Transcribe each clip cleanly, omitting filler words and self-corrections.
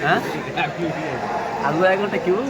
ଆଗୁଆ ଗୋଟେ ଟେକିବୁ।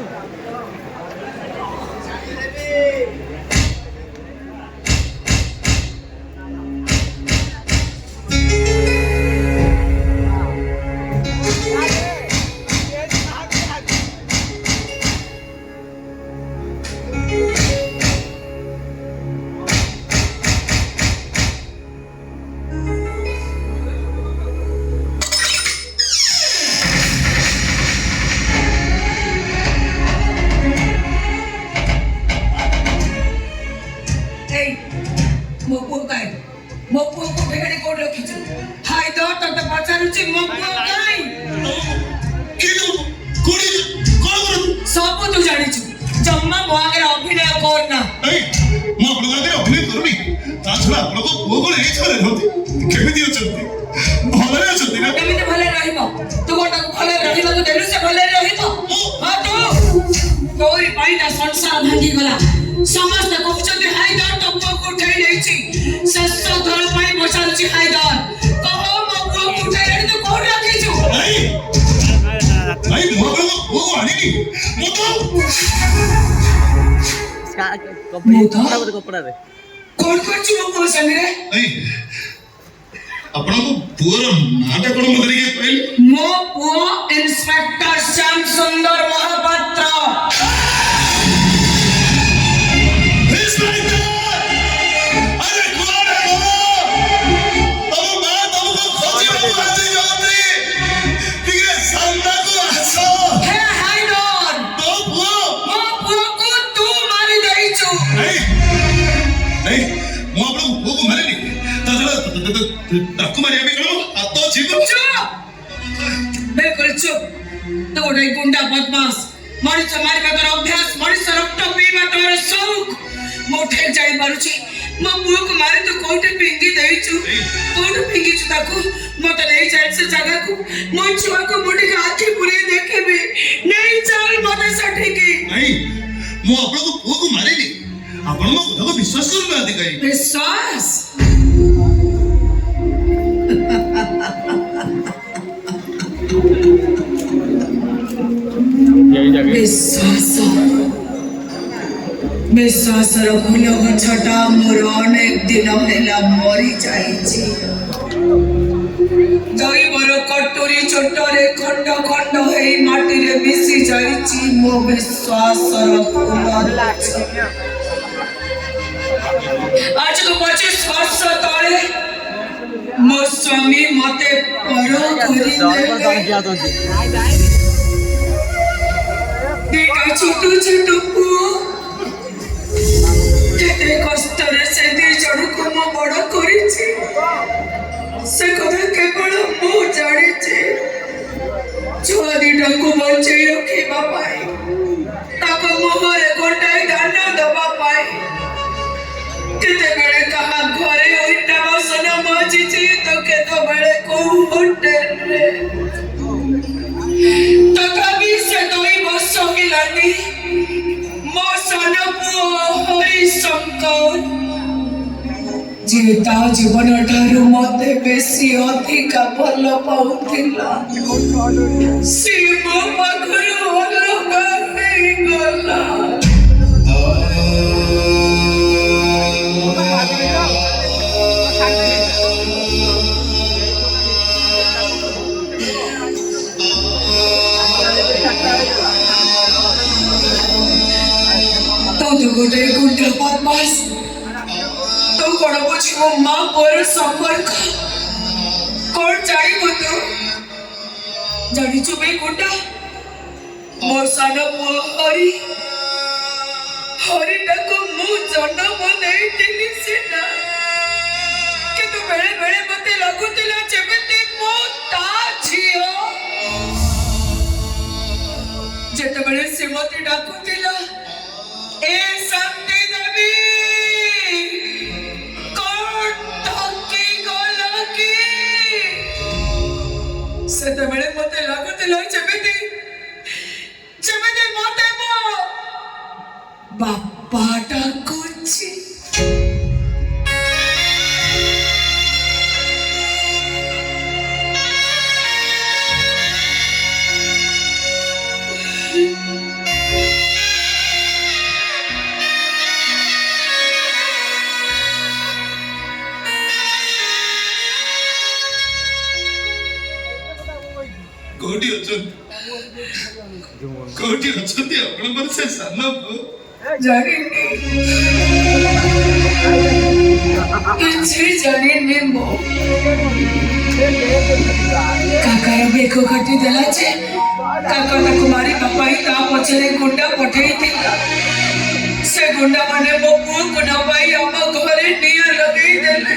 संसार भांगी गला समस्त कहउछते हाइदर तो पुओ को उठाई लेछि सस्स धर पाई बसालछि हाइदर कहो मो पुओ को उठाई लेछि तो कोन राखिछु नहीं मो पुओ को आनी मो तो कपड़ा रे कोन करछि मो पुओ संगे नहीं आपण को पुओर नाटा कोन मदरी के कहले मो पुओ इंस्पेक्टर श्याम सुंदर महापात्र गुंडा बदमाश मनुष्य मारिबा तोर अभ्यास मनुष्य रक्त पीबा तोर शौक मोठे जाई पारुची मो पुओ को मारे तो कोठे पिंगी देइछु कोठे पिंगी छु ताको मते नहीं जाय से जगह को मो छुआ को मुडी के आंखी पुरे देखेबे नहीं चल मते सठी की नहीं मो आपण को पुओ को मारेली आपण मो कथा को विश्वास करबे अधिकारी विश्वास विश्वास फूल गछटा मोर अनेक दिन हेला मरी जाइछि दैवर कटोरी चोटरे खंड खंड हेई माटी रे मिसी जाइछि मो विश्वास फूल आज तो 25 वर्ष तले मो स्वामी मते पर करी दे छोटू छोटू पुओ केते कष्ट रे से दी जड़ को मो बड़ करिछि से कथा केवल मो जानिछि छुआ दिटा को बंचै रखिबा पाई ताको मोहरे गोटाई दान दबा पाई केते बेले कहा घरे ओइटा बसन मजिछि तो केते बेले को होटल रे तथापि से दोई वर्ष मिलानी मो सन पुओ हरि शंकर जीता जीवन ठारू मते बेसी अधिका भल पाउथिला से मो पाखरु अलगा हेई गला तो गोटे गुंडा बदमाश तो कौन बुझो माँ पर संपर्क कौन जाइबो तो जानी चुबे गुंडा मो सान पुओ हरि हरि टाको मु जन्म देइतिनि सेना किंतु बेले बेले मते लागुतिला जेबेते मो ता झियो जेते बेले से मते डाकुतिला ए शांति देवी कौन धक्की गला की सेते बेले मते लागुतिला जेबेते मते मो बापा डाकुछि कोठी अछंती आपनकर से सानो जानिनी किछि जानिनी मो काका बेको काटी देला छे काका ताको मारी बापाई ता पछरे गुंडा पठेई थिला से गुंडा माने मो पुओ को नबाई हम घरे निया लगेई देले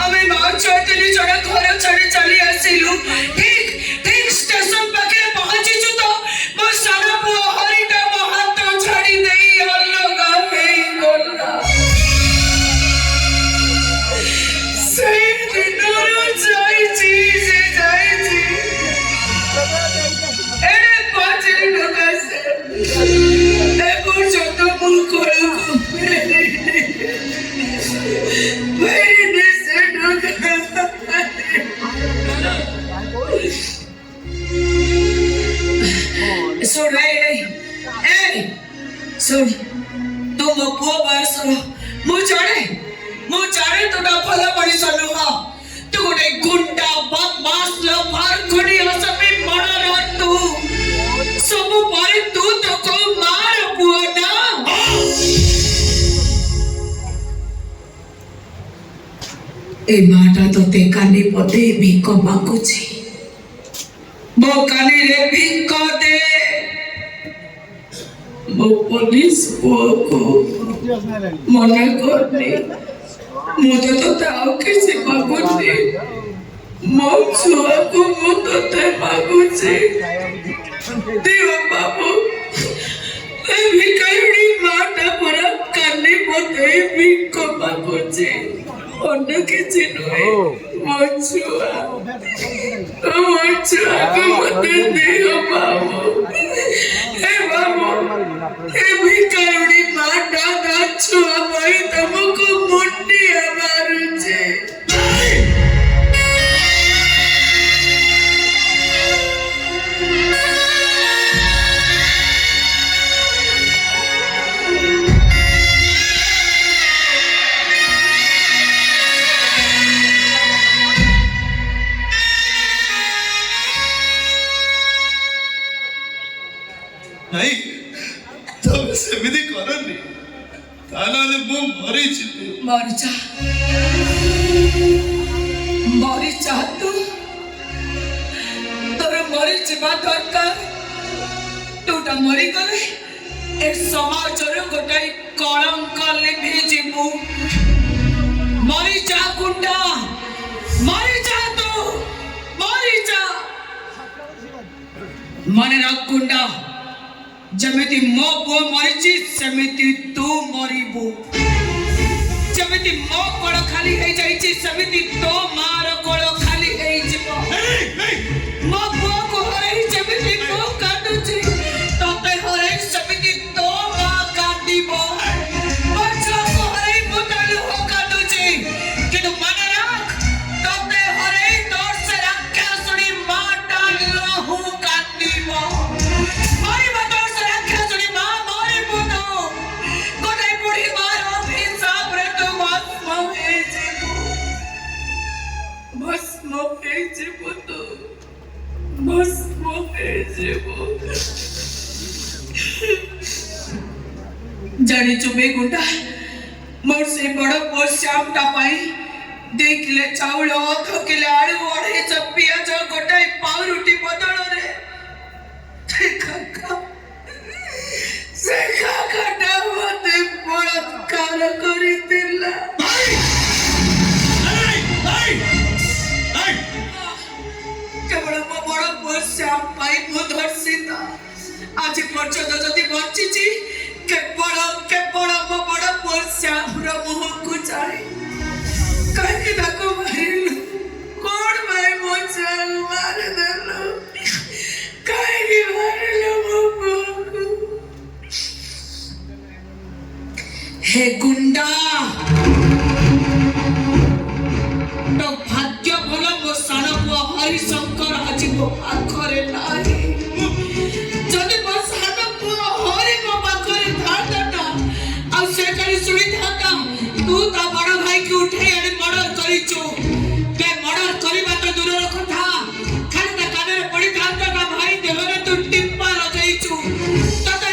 हमें मां चोतली जण घर छाड़ी चली आसिलु ठीक ठीक स्टेशन पाके पहुंची छु तो मो सारा पुओ हरिटा महत छाड़ी देई अलगा हेई गला से दिनरो जाईची से जाईची एरे पाचरी ढोकासे ए पुरजो तो मु कोलो को मेरे से ढोका सुन ए सुन तू मो पुओ बयसर मु जाने तो ना भला बड़ी सनु हा तू गोटे गुंडा बदमाश लफार खड़ी हसबे मरा रह तू सब पर तू तो को मार पुओ ना ए माटा तो ते कानी पते भिक मागुची मो कानी रे भिक दे मो पुलिस पुओ को मना करनी मुझे तो ताऊ किसी मागुची मो छुआ को मु तो ते मागुची देव बाबू ए भिकायडी माटा पर कानी पते भिक मागुची अन्य किसी नहीं मो छुआ को मते देव बाबू ए बाबू ए भिकायडी माटा ना छुआ भाई तुमको मुंडी मारुचे नहीं तो सेमिति करनी तानाले मो मरी छिते मरी जा तू तोर मरी जीवा दरकार तूटा मरी गले ए समाज रो गोटाई कलंक लिभि जीवु मरी जा गुंडा मरी जा तू मरी जा मन रख गुंडा जमिति मो पुओ मरिची समिति तू मरिबु जमिति मो कोड़ खाली हे जाईची समिति तो मार कोड़ खाली हे जिवो मो पुओ को हरे जमिति मो काटुची तते हरे समिति तो मा काटिबो बच्चा को हरे पुतल हो काटुची किंतु मन रख तते हरे तोर से रक्षा सुनी माटा लहू काटिबो जानी चुबे गुंडा मोर से बड़ पोर श्याम टापाई 2 किलो चावल 2 किलो आलू और चप्पिया जो गोटाई पाव रोटी बदल रे से काका मते बलात्कार करी दिला केवल मो बड़ पोर श्याम पाई मो धर्षिता आज पर्यंत जदि बंचिची केवल मो बड़ पोर श्याम रो मुह को चाहे कहीं ताको मारिलु कोण भाई मो चाल मार देलु कहीं मारिलु मो को हे गुंडा तो भाग्य भलो मो साना पुआ हरिशंकर आज मो आखरे नाही जदि मो साना पुआ हरि मो पाखरे थाता ना आ से करी सुनी थाता तू ता बड़ भाई के उठे आनी मर्डर करिचो के मर्डर करबा तो दूर रखथा खाली ता काने पड़ी था तू टिप्पा लगेइछु तते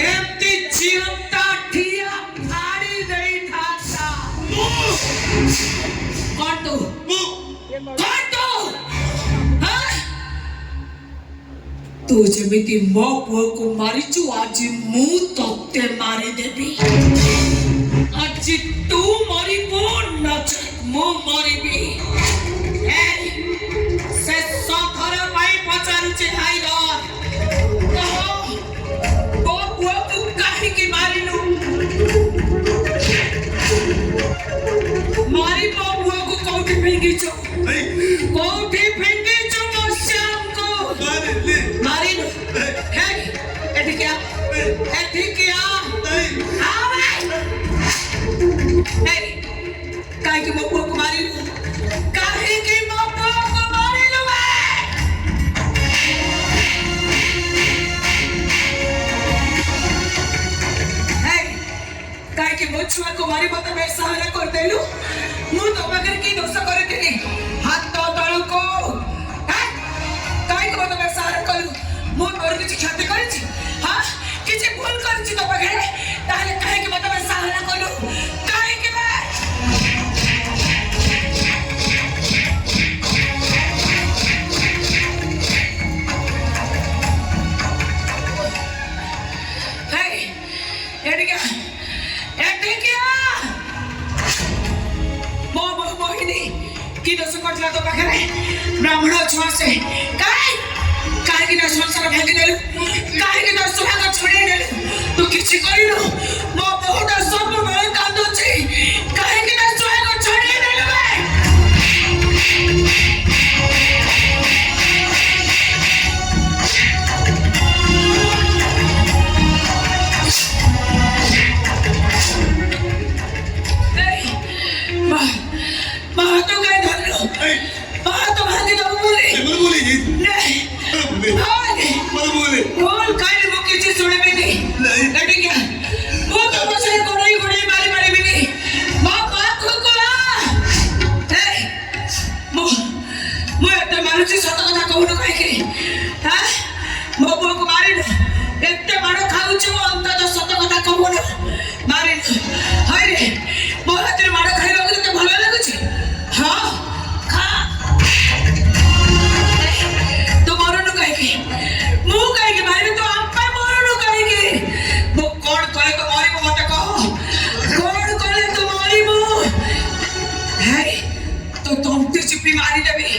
एमती जीवता ठिया फाड़ी देई थाता कौन तू हाँ तू जेमिति मो पुओ को मारिछु आज मु तते मारी देबी आज तू मरिबो नच मु मरिबी से सफर पाई पचारुचे हाइदर तो पुओ को काहे की मारिलु मारी मो पुओ को कोठी फेंकीचो कोठी फेंकीचो मो श्याम को मारिलु हे एठी क्या हाँ भाई काहे की मो पुओ को मारिलु काहे की मो पुओ को मारिलु काहे की मो छुआ को मारी मत मैं सहारा कर देलु मु तो बगर की दोष करे देली हाथ तो तळु को काहे को मत मैं सहारा करू मु तोर किछि क्षति करिछि हां किछि भूल करिछि तो बगर ताले काहे की मत मैं सहारा करू काहे की मैं एटी क्या मोहिनी की दोष करथिला तो पाखरे ब्राह्मण छुआ से काहे की ना संसार भांगी देलु काहे की ना सुहाग छोड़ी देलु तू किछि करिनु मो बहुत सब बेले कांदुछि काहे की ना सुहाग छोड़ी देलु तो गए धरलो तो भागी दो बोले नहीं बोल काहे वो किसी सुने में नहीं लड़ी क्या वो तो बस गोड़ी मारी भी नहीं मां बाप को मो एते मारुची सत कथा कहूनो काहे के हां मो बो को मारी लो एते मारो खाउछु अंत तो सत कथा कहूनो मारी लो हाय रे मो हाथ रे मारो खाइलो के तो भलो लागुची हां खा तो मरनु काहे के मु काहे के मारी तो आपा मरनु काहे के मो कोन करे तो मारी मते कह कोन करे तो मारी मो हे तो तंती चिपी मारी देबी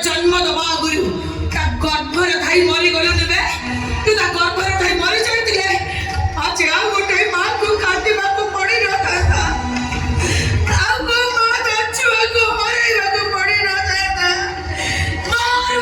जन्म दबा गुरु का गर्भर थाई मरी गलो नेबे तू ता गर्भर थाई मरी जाइतिले आज आ गोटे मां को काटी बापू पड़ी रहता था आ को मां तो छुआ को मरे रगो पड़ी रहता था मार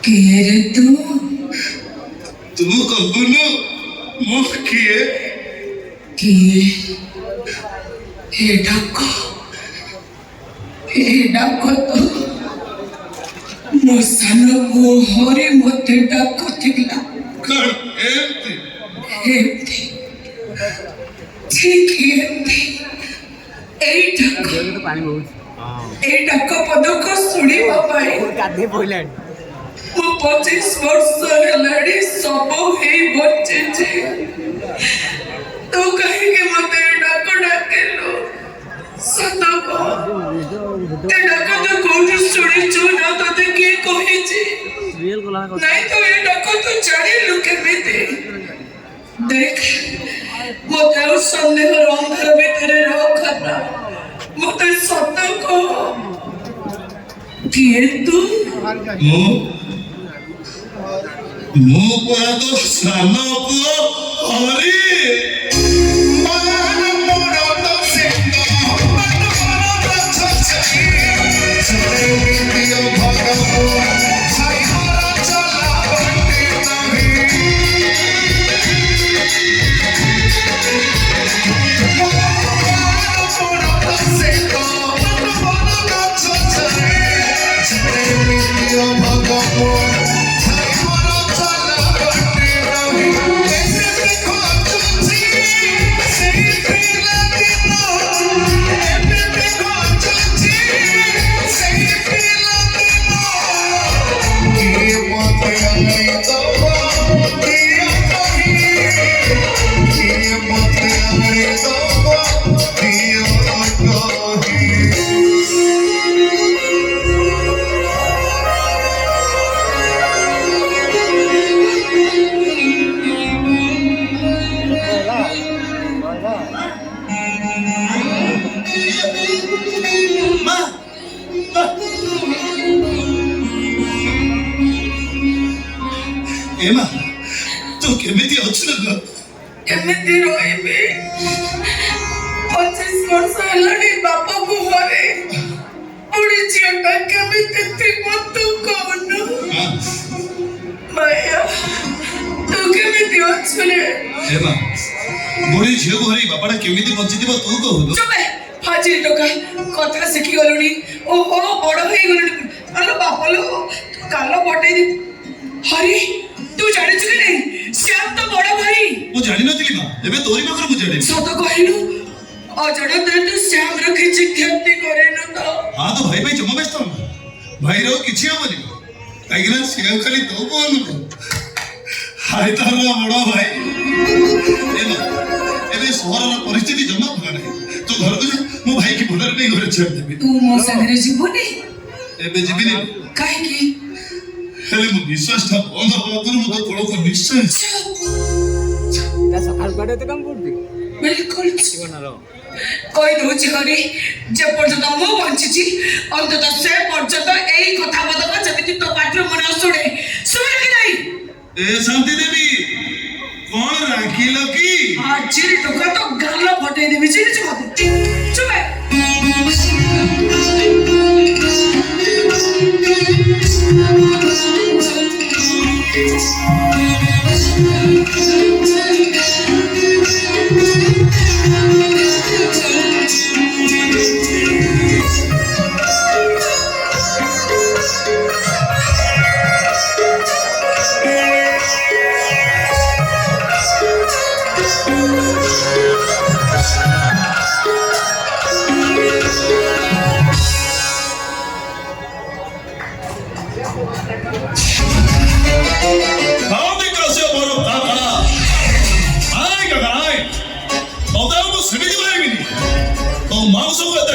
କିଏ ରେ ତୁ? ତୁ କହୁନୁ ମୁଁ କିଏ? କିଏ? ଏ ଡାକ ତ ମୋ ସାନ ମୁହଁରେ ମତେ ଡାକୁଥିଲା। କଣ ଏମିତି? ଏମିତି ଠିକ୍ ଏମିତି। ଏଇ ଡାକ ପାଣି ବହୁଛି ଏଇ ଡାକ ପଦକୁ ଶୁଣିବା ପାଇଁ ଗାଧେଇ ପଇଲାଣି। ମୁଁ 25 ବର୍ଷ ହେଲାଣି ସବୁ ହେଇ ବଞ୍ଚିଛି। ତୁ କାହିଁକି ମତେ ଏ ଡାକ ଡାକିଲୁ? ସତ କହ, ଏ ଡାକ ତୁ କୋଉଠୁ ଶୁଣିଛୁ ନା ତତେ କିଏ କହିଛି? ନାଇଁ ତ ଏ ଡାକ ତୁ ଜାଣିଲୁ କେମିତି? ଦେଖ ମତେ ଆଉ ସନ୍ଦେହର ଅନ୍ଧାର ଭିତରେ ରଖନା। ମତେ ସତ କହ, କିଏ ତୁ? ମୁଁ ପରା ତ ସାନ ପୁଅ ହରି। ଏମା ତୁ କେମିତି ଅଛୁ? କେମିତି ରହିବି? 25 ବର୍ଷ ହେଲାଣି ବାପାକୁ ହରେ। ବୁଢୀ ଝିଅଟା କେମିତି ଥିବ ତୁ କହୁନୁ? ମାୟା ତୁ କେମିତି ଅଛୁ ରେ? ଏମା ବୁଢୀ ଝିଅକୁ ହରି ବାପାଟା କେମିତି ବଞ୍ଚିଥିବ ତୁ କହୁନୁ? ଚୁପେ ହାଜିରି ଟୋକା, କଥା ଶିଖିଗଲୁଣି। ଓହୋ ବଡ ହେଇଗଲୁଣି। ଆଲୋ ବାପାଲୋ, ତୁ କାଲ ପଟେଇ ହରି ତୁ ଜାଣିଛୁ କି ନାହିଁ? ଶ୍ୟାମ ତ ବଡ ଭାଇ। ମୁଁ ଜାଣିନଥିଲି ମା, ଏବେ ତୋରି ପାଖରୁ ମୁଁ ଜାଣିଲି। ସତ କହିଲୁ? ଅଜାଣତରେ ତୁ ଶ୍ୟାମର କିଛି କ୍ଷତି କରିନୁ ତ? ହଁ ତ ଭାଇ ଜମା ବ୍ୟସ୍ତ ହବ। ଭାଇର କିଛି ହବନି, କାହିଁକି ନା ଶ୍ୟାମ ଖାଲି ତୋ ପୁଅ ନୁହଁ, ହାଇ ତାର ବଡ ଭାଇ। ଏବେ ସହରର ପରିସ୍ଥିତି ଜମା ଭଲ ନାହିଁ। ତୁ ଘରକୁ ଯା, ମୋ ଭାଇକି ଭଲରେ ନେଇ ଘରେ ଛାଡ଼ିଦେବି। ତୁ ମୋ ସାଙ୍ଗରେ ଯିବୁନି? ଏବେ ଯିବିନି। କାହିଁକି? ହେଲେ ମୋ ନିଶ୍ୱାସଟା ବନ୍ଦ ହବା ଆଗରୁ ମୁଁ ତୋ ତଳକୁ ନିଶ୍ଚୟ। ସକାଳୁ କୁଆଡେ ଏତେ କାମ କରୁଛି? ବିଲକୁଲ କହିଦଉଛି ହରି, ଯେ ପର୍ଯ୍ୟନ୍ତ ମୁଁ ବଞ୍ଚିଛି ଅନ୍ତତଃ ସେ ପର୍ଯ୍ୟନ୍ତ ଏଇ କଥା ପଦକ ଯେମିତି ତୋ ପାଟିରୁ ମୁଁ ନ ଶୁଣେ। ଶୁଣେ କି ନାହିଁ? ଏ ଶାନ୍ତି ଦେବୀ କଣ ରାଗିଲ କି? ଆଜିର ଟୋକା ତ ଗାଲ ଫଟେଇ ଦେବି। ଚିହ୍ନିଛୁ ମତେ? ଚୁପେ।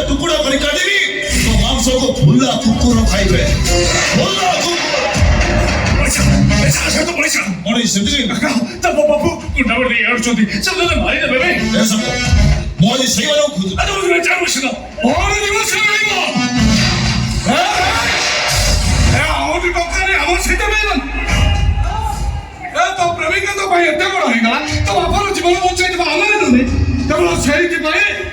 टुकड़ा कर काटिबी तो मांस को फुल्ला कुकुर खाइबे फुल्ला पैसा तो पैसा और इस सेमती तब बाबू गुंडा बड़ी यार चोदी सब ने मारी दे बेबे ऐसा मोजी सही वाला खुद अरे वो चार वर्ष का और दिवस नहीं वो ए और टोका रे हम सीते में ए तो प्रवीण का तो भाई इतना बड़ा है गला तो बाबा जीवन बचाई तो आला नहीं तब सेरी के भाई